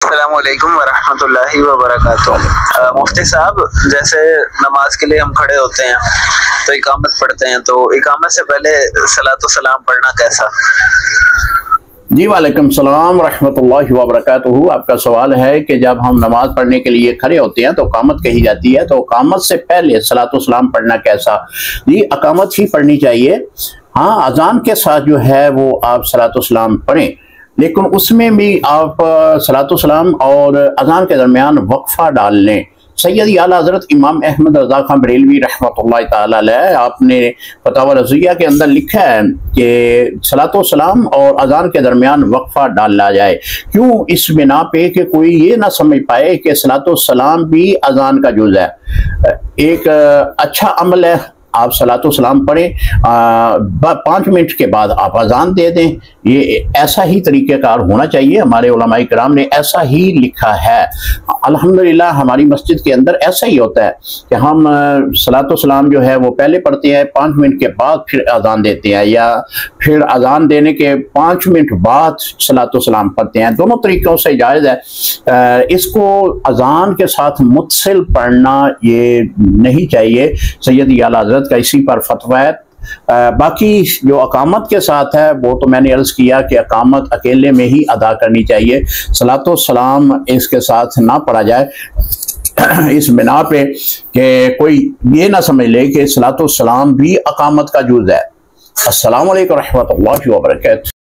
السلام علیکم ورحمۃ اللہ وبرکاتہ۔ مفتی صاحب، جیسے نماز کے لیے ہم کھڑے ہوتے ہیں تو اقامت پڑھتے ہیں، تو اقامت سے پہلے صلاۃ و سلام پڑھنا کیسا؟ جی وعلیکم السلام ورحمۃ اللہ وبرکاتہ۔ آپ کا سوال ہے کہ جب ہم نماز پڑھنے کے لیے کھڑے ہوتے ہیں تو اقامت کہی جاتی ہے، تو اقامت سے پہلے صلاۃ و سلام پڑھنا کیسا؟ جی اقامت ہی پڑھنی چاہیے۔ ہاں، اذان کے ساتھ جو ہے وہ آپ صلاۃ و سلام پڑھیں، لیکن اس میں بھی آپ صلاۃ و سلام اور اذان کے درمیان وقفہ ڈال لیں۔ سیدی اعلیٰ حضرت امام احمد رضا خان بریلوی رحمۃ اللہ تعالی علیہ، آپ نے فتاوی رضویہ کے اندر لکھا ہے کہ صلاۃ و سلام اور اذان کے درمیان وقفہ ڈالا جائے۔ کیوں؟ اس بنا پہ کہ کوئی یہ نہ سمجھ پائے کہ صلاۃ و سلام بھی اذان کا جز ہے۔ ایک اچھا عمل ہے، آپ صلاۃ و سلام پڑھیں، 5 منٹ کے بعد آپ اذان دے دیں۔ یہ ایسا ہی طریقہ کار ہونا چاہیے، ہمارے علماء کرام نے ایسا ہی لکھا ہے۔ الحمدللہ ہماری مسجد کے اندر ایسا ہی ہوتا ہے کہ ہم صلاۃ و سلام جو ہے وہ پہلے پڑھتے ہیں، 5 منٹ کے بعد پھر اذان دیتے ہیں، یا پھر اذان دینے کے 5 منٹ بعد صلاۃ و سلام پڑھتے ہیں۔ دونوں طریقوں سے جائز ہے۔ اس کو اذان کے ساتھ متصل پڑھنا یہ نہیں چاہیے۔ سیدی اعلیٰ حضرت کا اسی پر فتویٰ ہے۔ باقی جو اقامت کے ساتھ ہے وہ تو میں نے عرض کیا کہ اقامت اکیلے میں ہی ادا کرنی چاہیے، صلاۃ و سلام اس کے ساتھ نہ پڑھا جائے، اس بنا پہ کہ کوئی یہ نہ سمجھ لے کہ صلاۃ و سلام بھی اقامت کا جز ہے۔ السلام علیکم ورحمۃ اللہ وبرکاتہ۔